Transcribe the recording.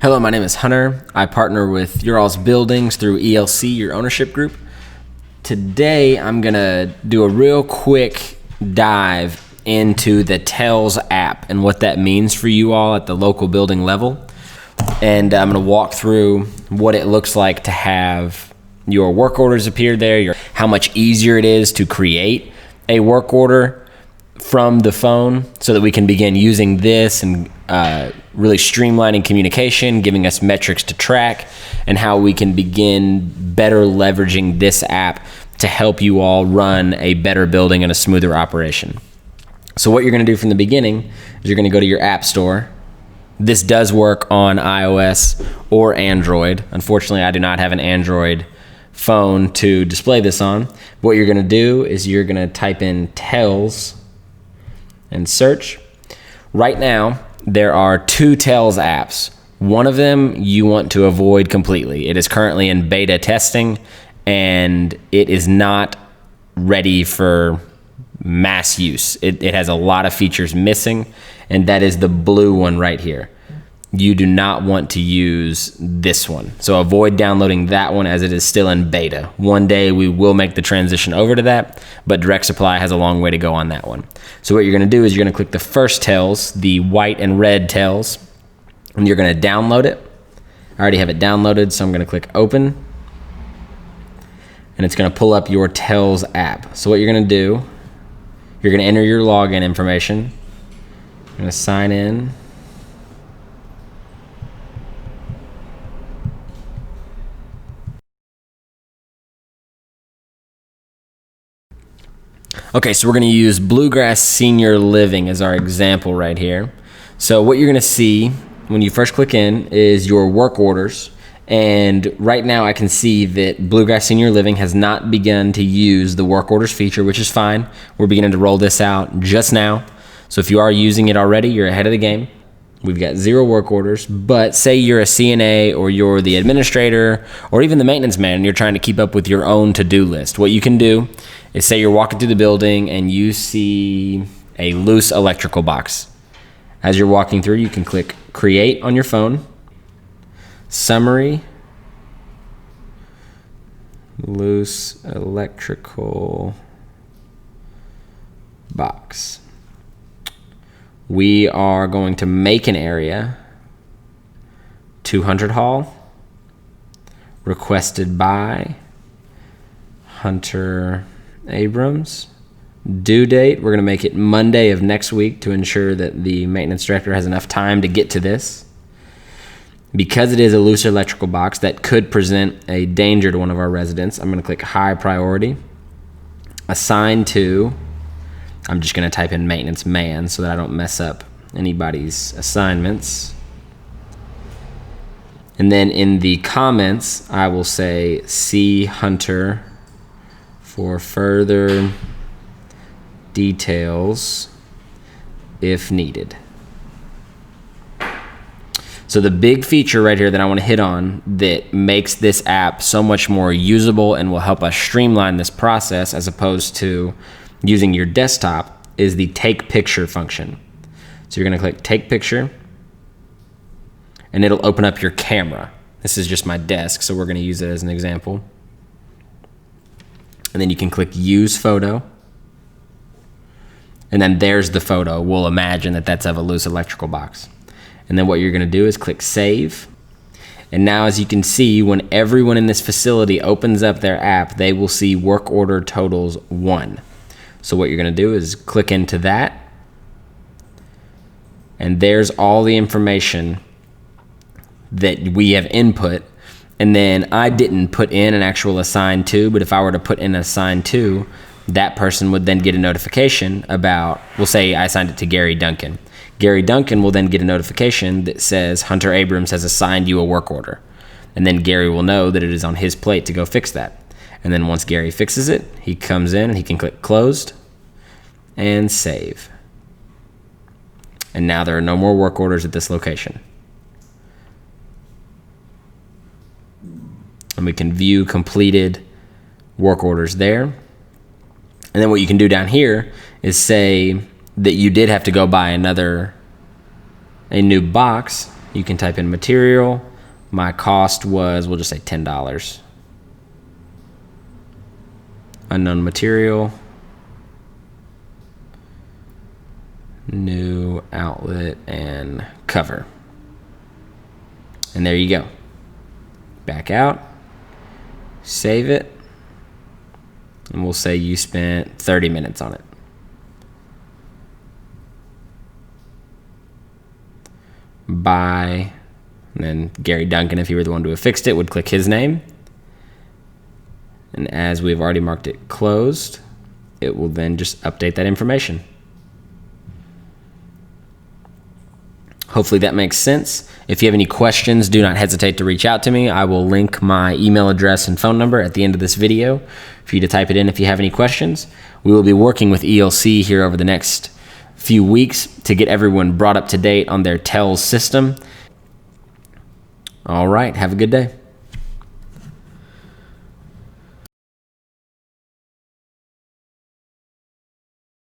Hello, my name is Hunter. I partner with Your All's Buildings through ELC, your ownership group. Today, I'm gonna do a real quick dive into the TELS app and what that means for you all at the local building level. And I'm gonna walk through what it looks like to have your work orders appear there, how much easier it is to create a work order from the phone so that we can begin using this and really streamlining communication, giving us metrics to track, and how we can begin better leveraging this app to help you all run a better building and a smoother operation. So what you're going to do from the beginning is you're going to go to your app store. This does work on iOS or Android. Unfortunately, I do not have an Android phone to display this on. What you're going to do is you're going to type in TELS and search. Right now, there are two TELS apps. One of them you want to avoid completely. It is currently in beta testing and it is not ready for mass use. It has a lot of features missing, and that is the blue one right here. You do not want to use this one. So avoid downloading that one as it is still in beta. One day we will make the transition over to that, but Direct Supply has a long way to go on that one. So what you're gonna do is you're gonna click the first TELS, the white and red TELS, and you're gonna download it. I already have it downloaded, so I'm gonna click open, and it's gonna pull up your TELS app. So what you're gonna do, you're gonna enter your login information. You're gonna sign in. Okay, so we're gonna use Bluegrass Senior Living as our example right here. So what you're gonna see when you first click in is your work orders. And right now I can see that Bluegrass Senior Living has not begun to use the work orders feature, which is fine. We're beginning to roll this out just now. So if you are using it already, you're ahead of the game. We've got 0 work orders, but say you're a CNA or you're the administrator or even the maintenance man and you're trying to keep up with your own to-do list. What you can do is say you're walking through the building and you see a loose electrical box. As you're walking through, you can click Create on your phone, Summary, Loose Electrical Box. We are going to make an area, 200 Hall, requested by Hunter Abrams. Due date, we're going to make it Monday of next week to ensure that the maintenance director has enough time to get to this. Because it is a loose electrical box that could present a danger to one of our residents, I'm going to click High Priority. Assign to, I'm just going to type in maintenance man so that I don't mess up anybody's assignments. And then in the comments, I will say, see Hunter for further details if needed. So the big feature right here that I want to hit on that makes this app so much more usable and will help us streamline this process as opposed to using your desktop is the take picture function. So you're going to click take picture and it'll open up your camera. This is just my desk, so we're going to use it as an example. And then you can click use photo. And then there's the photo. We'll imagine that that's of a loose electrical box. And then what you're going to do is click save. And now as you can see, when everyone in this facility opens up their app, they will see work order totals 1. So what you're going to do is click into that. And there's all the information that we have input. And then I didn't put in an actual assign to, but if I were to put in assign to, that person would then get a notification about, we'll say I assigned it to Gary Duncan. Gary Duncan will then get a notification that says Hunter Abrams has assigned you a work order. And then Gary will know that it is on his plate to go fix that. And then once Gary fixes it, he comes in and he can click closed and save. And now there are no more work orders at this location. And we can view completed work orders there. And then what you can do down here is say that you did have to go buy a new box, You can type in material. My cost was, we'll just say $10. Unknown material. New outlet and cover. And there you go. Back out. Save it. And we'll say you spent 30 minutes on it. By, and then Gary Duncan, if he were the one to have fixed it, would click his name. And as we've already marked it closed, it will then just update that information. Hopefully that makes sense. If you have any questions, do not hesitate to reach out to me. I will link my email address and phone number at the end of this video for you to type it in if you have any questions. We will be working with ELC here over the next few weeks to get everyone brought up to date on their TELS system. All right, have a good day.